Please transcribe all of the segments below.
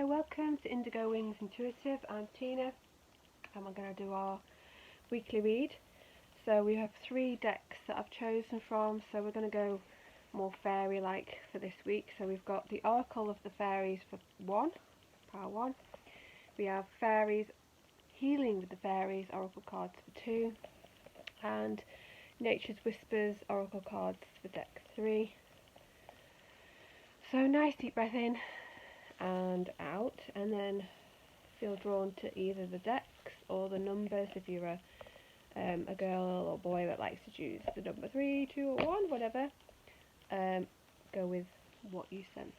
Hi, welcome to Indigo Wings Intuitive. I'm Tina and we're going to do our weekly read. So we have 3 decks that I've chosen from, so we're going to go more fairy-like for this week. So we've got the Oracle of the Fairies for 1, power 1. We have Fairies, Healing with the Fairies, Oracle cards for 2. And Nature's Whispers, Oracle cards for deck 3. So nice deep breath in and out, and then feel drawn to either the decks or the numbers if you're a girl or boy that likes to choose the number 3, 2 or 1, whatever. Go with what you sense.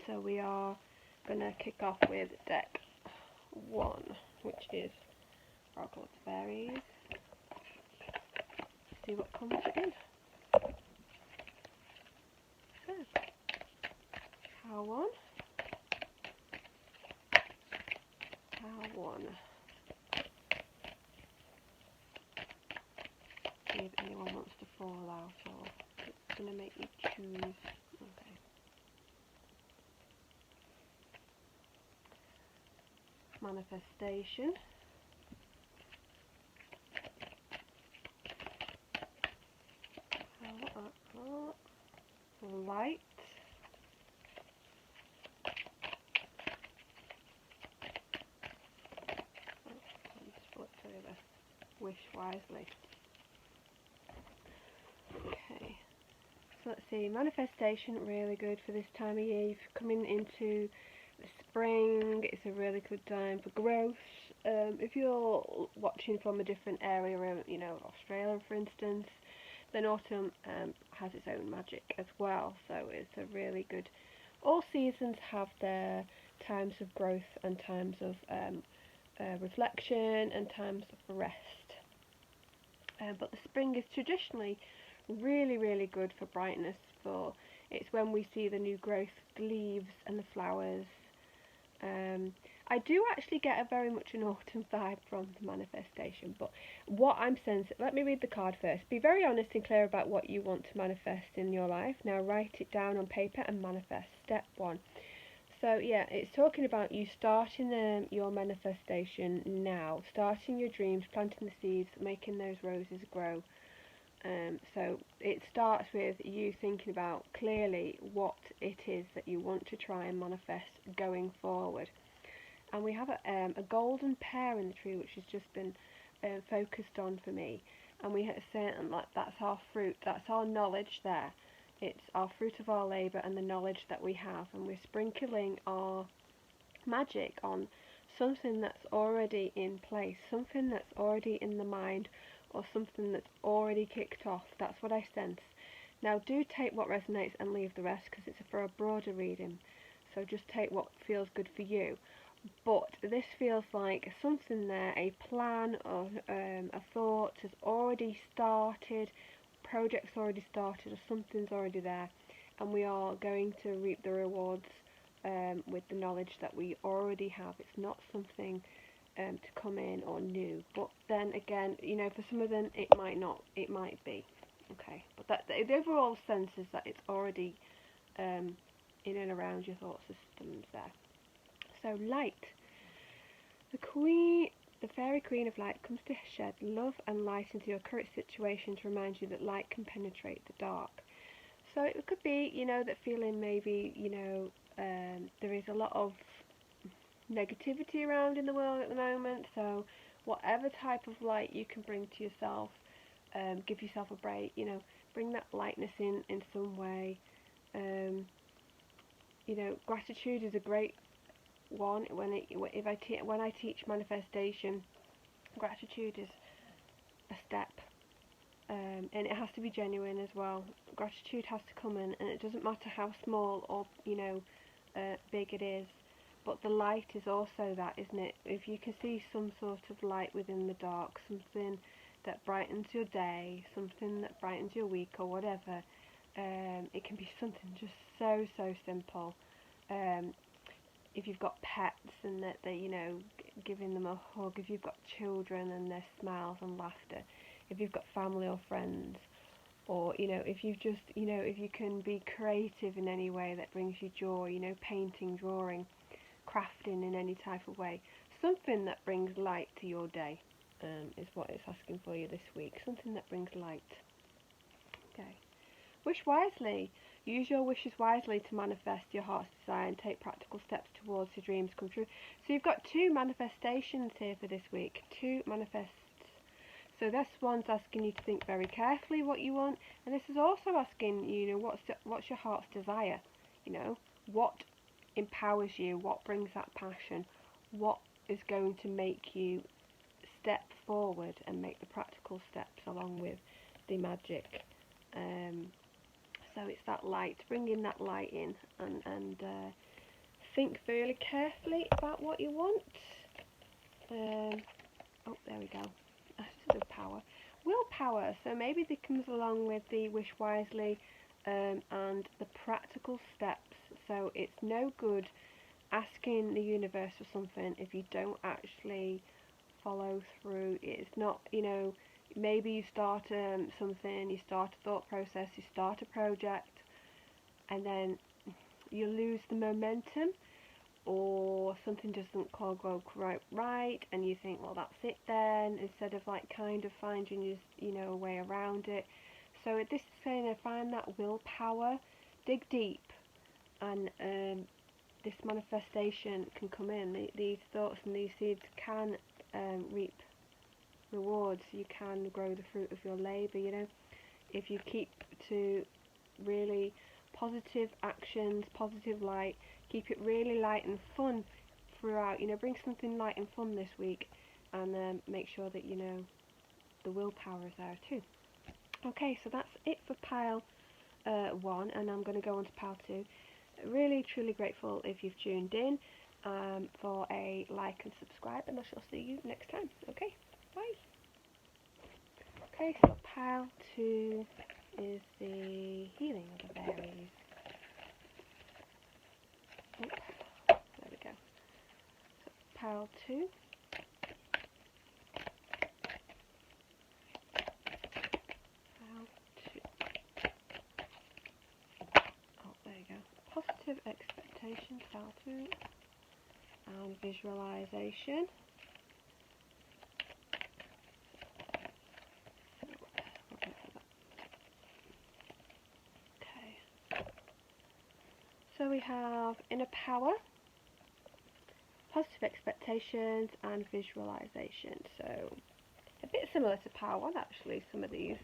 So we are going to kick off with deck 1, which is Oracle of the Fairies. See what comes in. So, power 1. Power 1. See if anyone wants to fall out or it's going to make you choose. Okay. Manifestation. Light. Just flip over. Wish wisely. Okay. So let's see. Manifestation, really good for this time of year. You're coming into the spring. It's a really good time for growth. If you're watching from a different area, Australia for instance, then autumn has its own magic as well. So it's a really good. All seasons have their times of growth and times of reflection and times of rest. But the spring is traditionally really good for brightness. It's when we see the new growth, the leaves and the flowers. I do actually get a very much an autumn vibe from the manifestation, but what I'm sensing, let me read the card first. Be very honest and clear about what you want to manifest in your life. Now write it down on paper and manifest. Step 1. So yeah, it's talking about you starting your manifestation now, starting your dreams, planting the seeds, making those roses grow. So it starts with you thinking about clearly what it is that you want to try and manifest going forward. And we have a golden pear in the tree, which has just been focused on for me. And we have certain, like, that's our fruit, that's our knowledge there. It's our fruit of our labour and the knowledge that we have, and we're sprinkling our magic on something that's already in place, something that's already in the mind, or something that's already kicked off. That's what I sense. Now do take what resonates and leave the rest, because it's for a broader reading, so just take what feels good for you. But this feels like something there, a plan or a thought has already started, project's already started, or something's already there, and we are going to reap the rewards with the knowledge that we already have. It's not something to come in or new, but then again, for some of them it might not, it might be. Okay, but that the overall sense is that it's already in and around your thought systems there. So light. The fairy queen of light comes to shed love and light into your current situation to remind you that light can penetrate the dark. So it could be, that feeling maybe, there is a lot of negativity around in the world at the moment. So whatever type of light you can bring to yourself, give yourself a break, bring that lightness in some way. Gratitude is a great one. When I teach manifestation, gratitude is a step, and it has to be genuine as well. Gratitude has to come in, and it doesn't matter how small or big it is, but the light is also that, isn't it? If you can see some sort of light within the dark, something that brightens your day, something that brightens your week or whatever, it can be something just so simple. If you've got pets and that they, giving them a hug, if you've got children and their smiles and laughter, if you've got family or friends, or if you just if you can be creative in any way that brings you joy, painting, drawing, crafting in any type of way, something that brings light to your day, is what it's asking for you this week. Something that brings light. Okay. Wish wisely. Use your wishes wisely to manifest your heart's desire and take practical steps towards your dreams come true. So you've got 2 manifestations here for this week. 2 manifests. So this one's asking you to think very carefully what you want, and this is also asking what's your heart's desire. What empowers you, what brings that passion, what is going to make you step forward and make the practical steps along with the magic. So it's that light, bringing that light in, and think really carefully about what you want. Oh, there we go. This is power. Willpower. So maybe this comes along with the wish wisely and the practical steps. So it's no good asking the universe for something if you don't actually follow through. It's not, maybe you start something, you start a thought process, you start a project, and then you lose the momentum, or something doesn't go quite right, and you think, well, that's it then, instead of kind of finding a way around it. So this is saying, find that willpower, dig deep, and this manifestation can come in. These thoughts and these seeds can reap rewards. You can grow the fruit of your labour, if you keep to really positive actions, positive light, keep it really light and fun throughout, bring something light and fun this week, and make sure that the willpower is there too. Okay, so that's it for pile 1, and I'm going to go on to pile 2. Really truly grateful if you've tuned in, for a like and subscribe, and I shall see you next time. Okay, bye. Okay, so pile 2 is the healing of the berries. Oops, there we go. So pile 2. Pile 2. Oh, there you go. Positive expectations, pile 2. And visualization. So we have inner power, positive expectations, and visualization. So a bit similar to power 1 actually. Some of these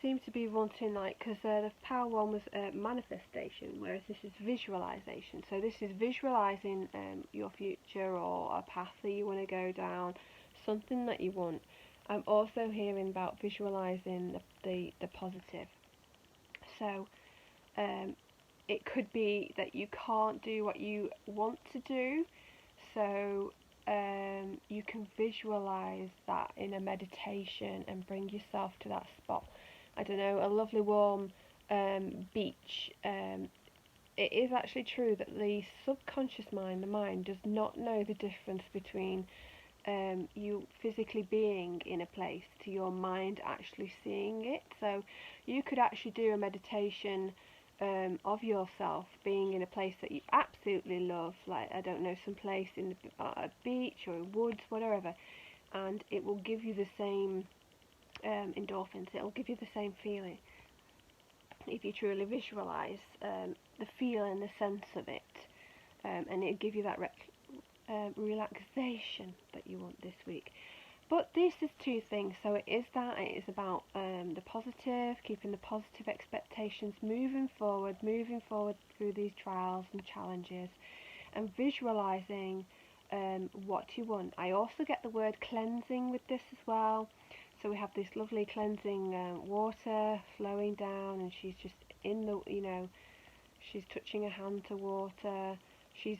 seem to be wanting because the power 1 was manifestation, whereas this is visualization. So this is visualizing your future, or a path that you want to go down, something that you want. I'm also hearing about visualizing the positive. So it could be that you can't do what you want to do, so you can visualize that in a meditation and bring yourself to that spot. I don't know, a lovely warm beach. It is actually true that the subconscious mind, the mind, does not know the difference between you physically being in a place to your mind actually seeing it. So you could actually do a meditation of yourself being in a place that you absolutely love, like, I don't know, some place in a beach or woods, whatever, and it will give you the same endorphins, it will give you the same feeling if you truly visualise the feel and the sense of it, and it'll give you that relaxation that you want this week. But this is 2 things, so it is about the positive, keeping the positive expectations, moving forward through these trials and challenges, and visualising what you want. I also get the word cleansing with this as well. So we have this lovely cleansing water flowing down, and she's just in the, she's touching her hand to water. She's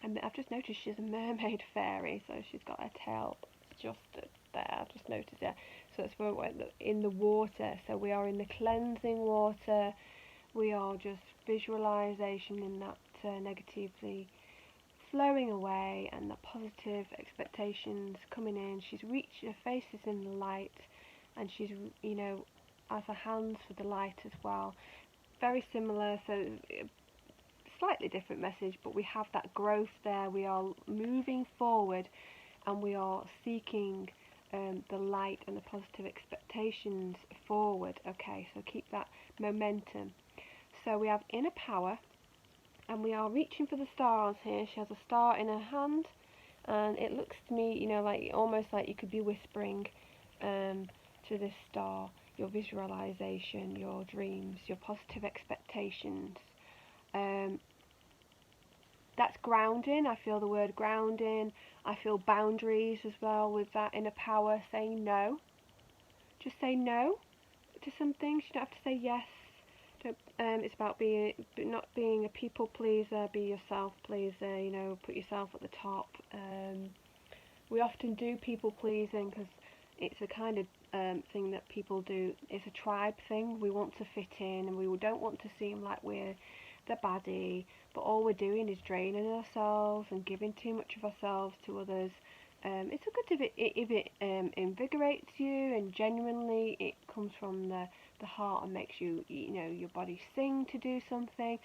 I've just noticed she's a mermaid fairy, so she's got her tail just there. I've just noticed it. So that's where we're in the water. So we are in the cleansing water. We are just visualization in that negatively flowing away, and the positive expectations coming in. She's reached, her face is in the light, and she's, you know, has her hands for the light as well. Very similar, so slightly different message, but we have that growth there. We are moving forward, and we are seeking the light and the positive expectations forward. Okay, so keep that momentum. So we have inner power, and we are reaching for the stars here. She has a star in her hand, and it looks to me, you know, like almost like you could be whispering to this star your visualization, your dreams, your positive expectations. That's grounding. I feel the word grounding. I feel boundaries as well with that inner power, saying no. Just say no to some things. You don't have to say yes. It's about not being a people pleaser. Be yourself pleaser. You know, put yourself at the top. We often do people pleasing because it's a kind of thing that people do. It's a tribe thing. We want to fit in, and we don't want to seem like we're the baddie, but all we're doing is draining ourselves and giving too much of ourselves to others. It's a good if it invigorates you, and genuinely it comes from the heart and makes you, you know, your body sing to do something.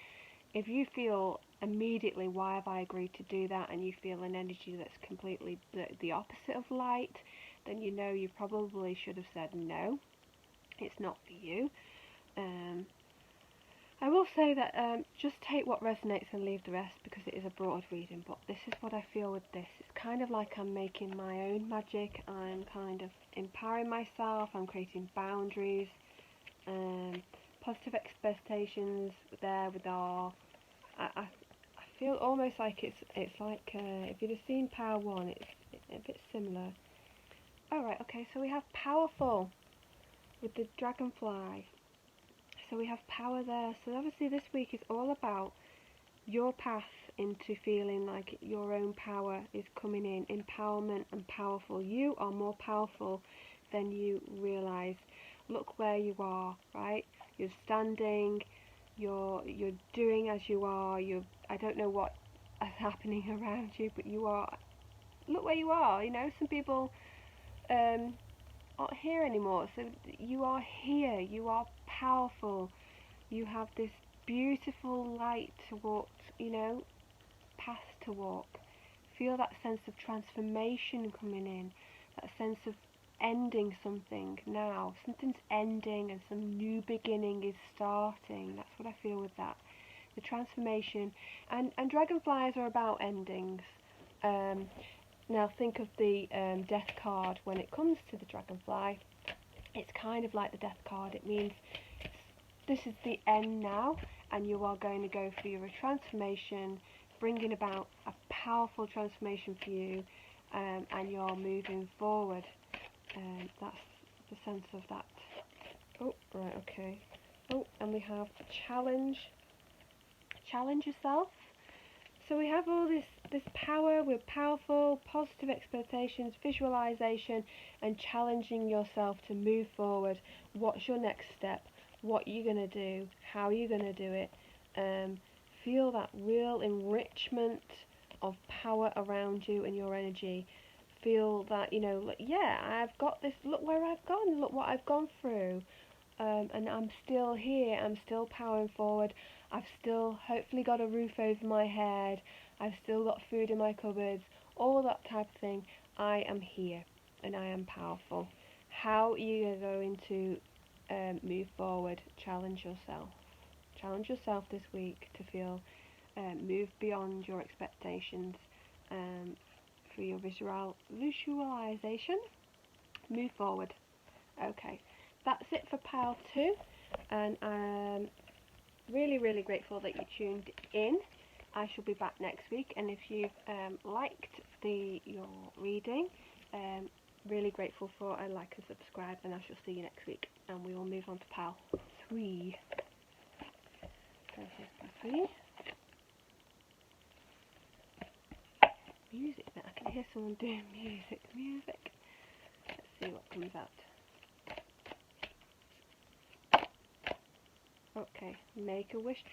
If you feel immediately, why have I agreed to do that, and you feel an energy that's completely the opposite of light, then you know you probably should have said no. It's not for you. I will say that just take what resonates and leave the rest, because it is a broad reading, but this is what I feel with this. It's kind of like I'm making my own magic. I'm kind of empowering myself. I'm creating boundaries, positive expectations there with our... I feel almost like it's like if you'd have seen Power 1, it's a bit similar. Alright, okay, so we have powerful with the dragonfly. So we have power there. So obviously this week is all about your path into feeling like your own power is coming in. Empowerment and powerful. You are more powerful than you realise. Look where you are, right? You're standing, you're doing as you are. I don't know what is happening around you, but you are... Look where you are, you know. Some people aren't here anymore, so you are here. You are powerful. You have this beautiful light to walk, you know, path to walk. Feel that sense of transformation coming in, that sense of ending something now. Something's ending and some new beginning is starting. That's what I feel with that. The transformation. And dragonflies are about endings. Now think of the death card. When it comes to the dragonfly, it's kind of like the death card. It means this is the end now, and you are going to go through your transformation, bringing about a powerful transformation for you, and you're moving forward. That's the sense of that. Oh, right, okay. Oh, and we have challenge. Challenge yourself. So we have all this power. We're powerful, positive expectations, visualization, and challenging yourself to move forward. What's your next step? What are you going to do? How are you going to do it? Feel that real enrichment of power around you and your energy. Feel that, you know, like, yeah, I've got this. Look where I've gone. Look what I've gone through. And I'm still here. I'm still powering forward. I've still hopefully got a roof over my head. I've still got food in my cupboards. All that type of thing. I am here, and I am powerful. How are you going to move forward? Challenge yourself. Challenge yourself this week to feel move beyond your expectations for your visualization. Move forward. Okay, that's it for pile 2, and I'm really grateful that you tuned in. I shall be back next week, and if you've liked your reading, really grateful for a like and subscribe, and I shall see you next week, and we will move on to pile 3. So here's pile 3. Music, I can hear someone doing music. Let's see what comes out. Okay, make a wish.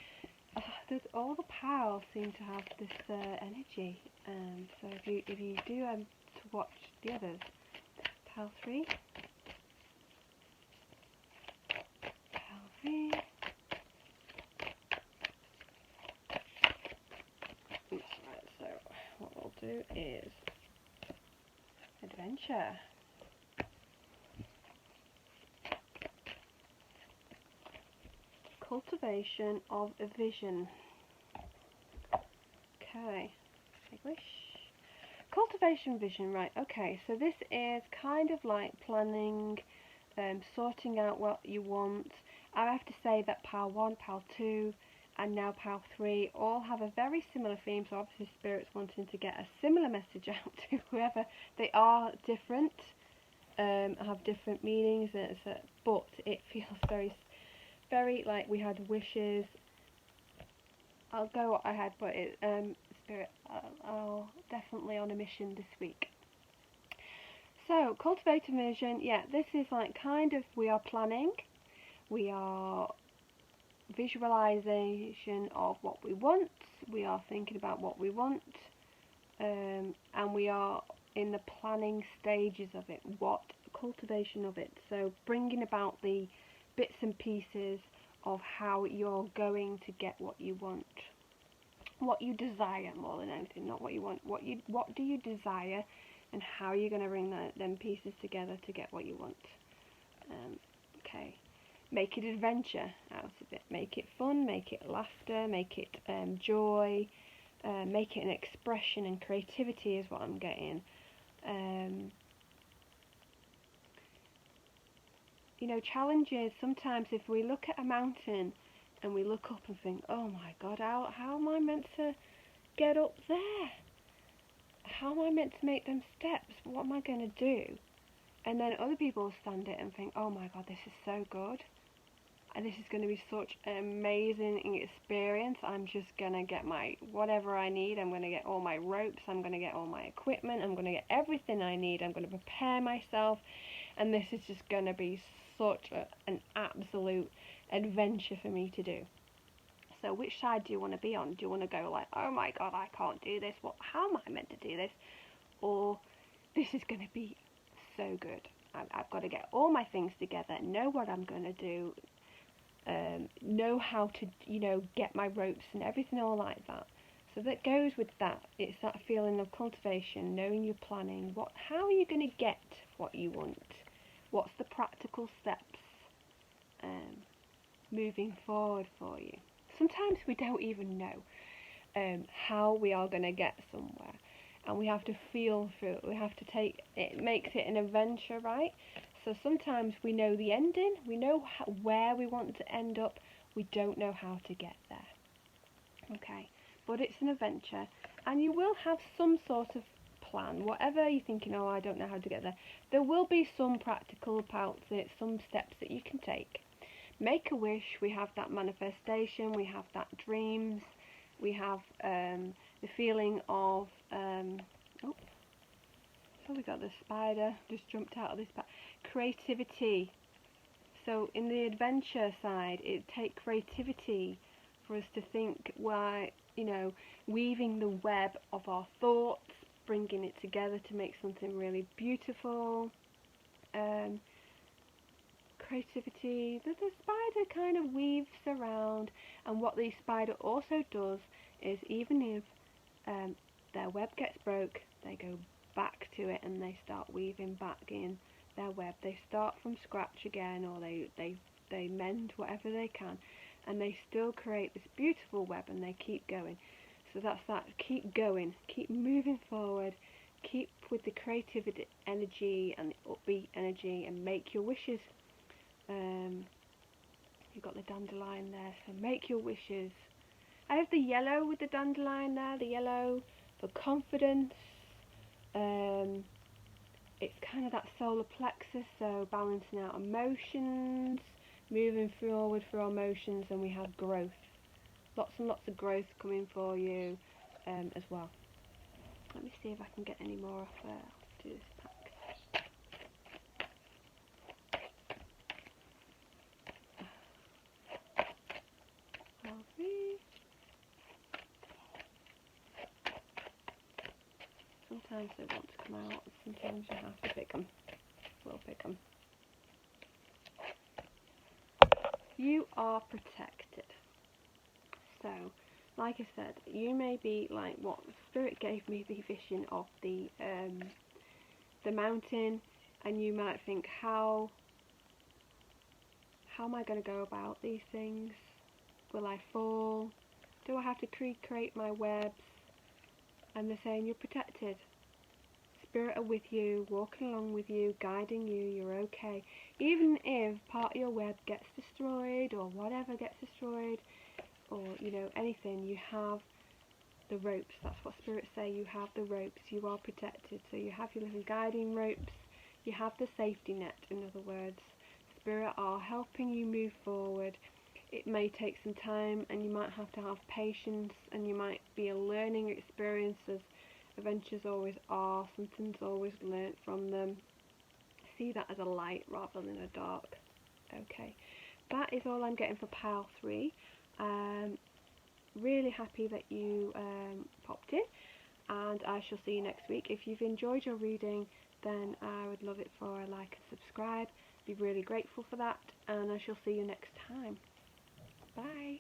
All the piles seem to have this energy. So if you do to watch the others, pile 3. Right, so what we'll do is adventure. Cultivation of a vision. Okay, I wish. Cultivation vision, right, okay, so this is kind of like planning, sorting out what you want. I have to say that Pile 1, Pile 2 and now Pile 3 all have a very similar theme, so obviously Spirit's wanting to get a similar message out to whoever. They are different, have different meanings, but it feels very like we had wishes. I'll go what I had, but Spirit, I'll definitely on a mission this week. So, cultivating vision, yeah, this is like kind of, we are planning, we are visualization of what we want, we are thinking about what we want, and we are in the planning stages of it, cultivation of it, so bringing about the bits and pieces of how you're going to get what you want, what you desire more than anything, not what you want, what do you desire, and how you're going to bring them pieces together to get what you want. Okay, make it adventure out of it, make it fun, make it laughter, make it joy, make it an expression, and creativity is what I'm getting. You know, challenges, sometimes if we look at a mountain and we look up and think, oh my god, how am I meant to get up there? How am I meant to make them steps? What am I going to do? And then other people stand it and think, oh my god, this is so good. And this is going to be such an amazing experience. I'm just going to get my whatever I need. I'm going to get all my ropes. I'm going to get all my equipment. I'm going to get everything I need. I'm going to prepare myself. And this is just going to be such an absolute adventure for me to do. So which side do you want to be on? Do you want to go like, oh my god, I can't do this. How am I meant to do this? Or this is going to be so good. I've got to get all my things together, know what I'm going to do, know how to, get my ropes and everything all like that. So that goes with that. It's that feeling of cultivation, knowing you're planning. How are you going to get what you want? What's the practical steps moving forward for you? Sometimes we don't even know how we are going to get somewhere, and we have to feel through it. We have to take it. Makes it an adventure, right? So sometimes we know the ending, we know where we want to end up, we don't know how to get there. Okay, but it's an adventure, and you will have some sort of plan. Whatever you're thinking, oh, I don't know how to get there, there will be some practical about it, some steps that you can take. Make a wish, we have that manifestation, we have that dreams, we have the feeling of, so we got the spider, just jumped out of this creativity. So in the adventure side, it takes creativity for us to think, why, weaving the web of our thoughts, bringing it together to make something really beautiful. Creativity, the spider kind of weaves around, and what the spider also does is, even if their web gets broke, they go back to it and they start weaving back in their web. They start from scratch again, or they mend whatever they can, and they still create this beautiful web, and they keep going. So that's that, keep going, keep moving forward, keep with the creativity energy and the upbeat energy, and make your wishes. You've got the dandelion there, so make your wishes. I have the yellow with the dandelion there, the yellow for confidence. It's kind of that solar plexus, so balancing out emotions, moving forward through our emotions, and we have growth. Lots and lots of growth coming for you as well. Let me see if I can get any more off there. Let's do this pack. Sometimes they want to come out, sometimes you have to pick them. We'll pick them. you are protected. So, like I said, you may be like what Spirit gave me the vision of the mountain, and you might think, how am I going to go about these things? Will I fall? Do I have to create my webs? And they're saying you're protected. Spirit are with you, walking along with you, guiding you, you're okay. Even if part of your web gets destroyed, or whatever gets destroyed, or anything, you have the ropes. That's what spirits say, you have the ropes, you are protected. So you have your little guiding ropes, you have the safety net, in other words. Spirit are helping you move forward. It may take some time, and you might have to have patience, and you might be a learning experience, as adventures always are. Something's always learnt from them. See that as a light rather than a dark. Okay, that is all I'm getting for pile 3. Really happy that you popped in, and I shall see you next week. If you've enjoyed your reading, then I would love it for a like and subscribe. Be really grateful for that, and I shall see you next time. Bye.